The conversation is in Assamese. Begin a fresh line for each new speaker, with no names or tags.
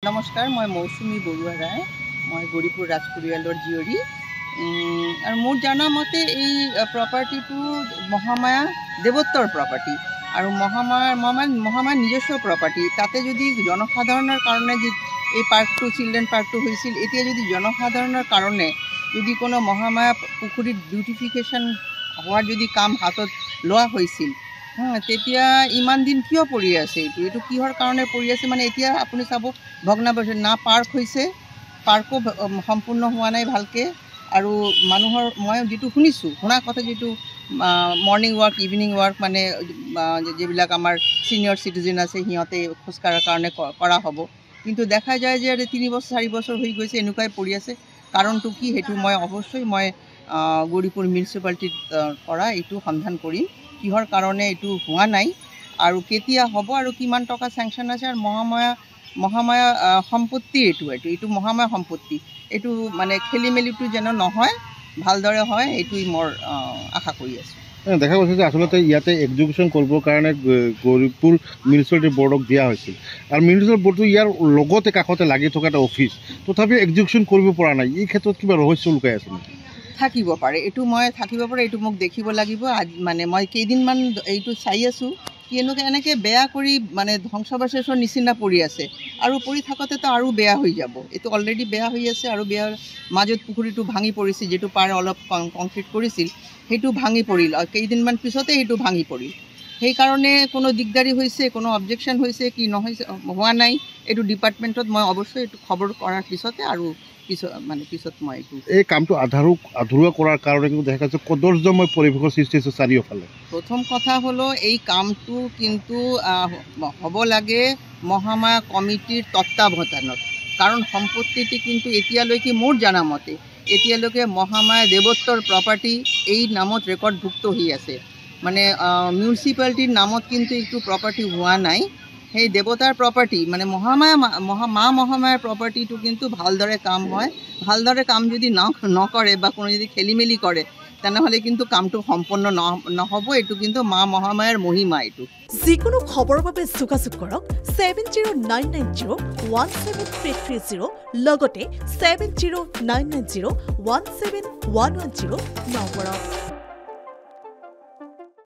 নমস্কাৰ, মই মৌচুমী বৰুৱা ৰায়। মই গৌৰীপুৰ ৰাজপৰিয়ালৰ জীয়ৰী। আৰু মোৰ জানা মতে এই প্ৰপাৰ্টিটো মহামায়া দেৱত্বৰ প্ৰপাৰ্টি আৰু মহামায়াৰ নিজস্ব প্ৰপাৰ্টি। তাতে যদি জনসাধাৰণৰ কাৰণে যে এই পাৰ্কটো চিলড্ৰেন পাৰ্কটো হৈছিল, এতিয়া যদি জনসাধাৰণৰ কাৰণে যদি কোনো মহামায়া পুখুৰীত বিউটিফিকেশ্যন হোৱাৰ যদি কাম হাতত লোৱা হৈছিল, তেতিয়া ইমান দিন কিয় পৰি আছে? এইটো কিহৰ কাৰণে পৰি আছে? মানে এতিয়া আপুনি চাব ভগ্নাৱশেষ না পাৰ্ক হৈছে, পাৰ্কো সম্পূৰ্ণ হোৱা নাই ভালকৈ। আৰু মানুহৰ মই যিটো শুনা কথা যিটো মৰ্ণিং ৱাক ইভিনিং ৱাক মানে যিবিলাক আমাৰ ছিনিয়ৰ চিটিজেন আছে সিহঁতে খোজকাঢ়াৰ কাৰণে কৰা হ'ব, কিন্তু দেখা যায় যে 3 বছৰ 4 বছৰ হৈ গৈছে এনেকুৱাই পৰি আছে। কাৰণটো কি সেইটো মই অৱশ্যেই গৌৰীপুৰ মিউনিচিপালিটিত পৰা এইটো সন্ধান কৰিম, কিহৰ কাৰণে এইটো হোৱা নাই আৰু কেতিয়া হ'ব আৰু কিমান টকা চেংচন আছে। আৰু মহামায়া সম্পত্তি এইটো মহামায়া সম্পত্তি, এইটো মানে খেলি মেলিটো যেন নহয়, ভালদৰে হয়, এইটোৱেই মই আশা কৰি আছোঁ।
দেখা গৈছে যে আচলতে ইয়াতে এক্সিকিউশ্যন কৰিবৰ কাৰণে গৌৰীপুৰ মিউনিচিপালিটি বৰ্ডক দিয়া হৈছিল আৰু মিউনিচিপাল বৰ্ডটো ইয়াৰ লগতে কাষতে লাগি থকা এটা অফিচ, তথাপিও এক্সিকিউশ্যন কৰিব পৰা নাই। এই ক্ষেত্ৰত কিবা ৰহস্য লুকাই আছে নেকি?
থাকিব পাৰে, এইটো মোক দেখিব লাগিব। মানে মই কেইদিনমান এইটো চাই আছোঁ, এনেকৈ বেয়া কৰি মানে ধ্বংসাৱশেষৰ নিচিনা পৰি আছে আৰু পৰি থাকোঁতেতো আৰু বেয়া হৈ যাব। এইটো অলৰেডি বেয়া হৈ আছে আৰু বেয়াৰ মাজত পুখুৰীটো ভাঙি পৰিছিল, যিটো পাৰে অলপ কংক্ৰিট কৰিছিল সেইটো ভাঙি পৰিল, কেইদিনমান পিছতে সেইটো ভাঙি পৰিল। সেইকাৰণে কোনো দিগদাৰী হৈছে, কোনো অবজেকশ্যন হৈছে কি নহৈছে হোৱা নাই। এইটো ডিপাৰ্টমেণ্টত মই অৱশ্যে এইটো খবৰ কৰাৰ পিছতে আৰু পিছত মই এইটো
এই কামটো আধৰুৱা কৰাৰ কাৰণে কিন্তু দেখা যাচ্ছে কদৰ্যময় পৰিৱেশৰ সৃষ্টি হৈছে চাৰিওফালে।
প্ৰথম কথা হলো এই কামটো কিন্তু হ'ব লাগে মহামায়া কমিটিৰ তত্ত্বাৱধানত, কাৰণ সম্পত্তিটি কিন্তু এতিয়ালৈকে মোৰ জানা মতে এতিয়ালৈকে মহামায়া দেৱত্বৰ প্ৰপাৰ্টি এই নামত ৰেকৰ্ডভুক্ত হৈ আছে। মানে মিউনিচিপালিটিৰ নামত কিন্তু এইটো প্ৰপাৰ্টি হোৱা নাই। সেই দেৱতাৰ প্ৰপাৰ্টি মানে মহামায়াৰ প্ৰপাৰ্টিটো কিন্তু ভালদৰে কাম হয়। ভালদৰে কাম যদি নকৰে বা কোনো যদি খেলি মেলি কৰে তেনেহ'লে কিন্তু কামটো সম্পন্ন নহ'ব। এইটো কিন্তু মহামায়াৰ মহিমা। এইটো
যিকোনো খবৰৰ বাবে যোগাযোগ কৰক 7099017330 লগতে 7099017110 নম্বৰত।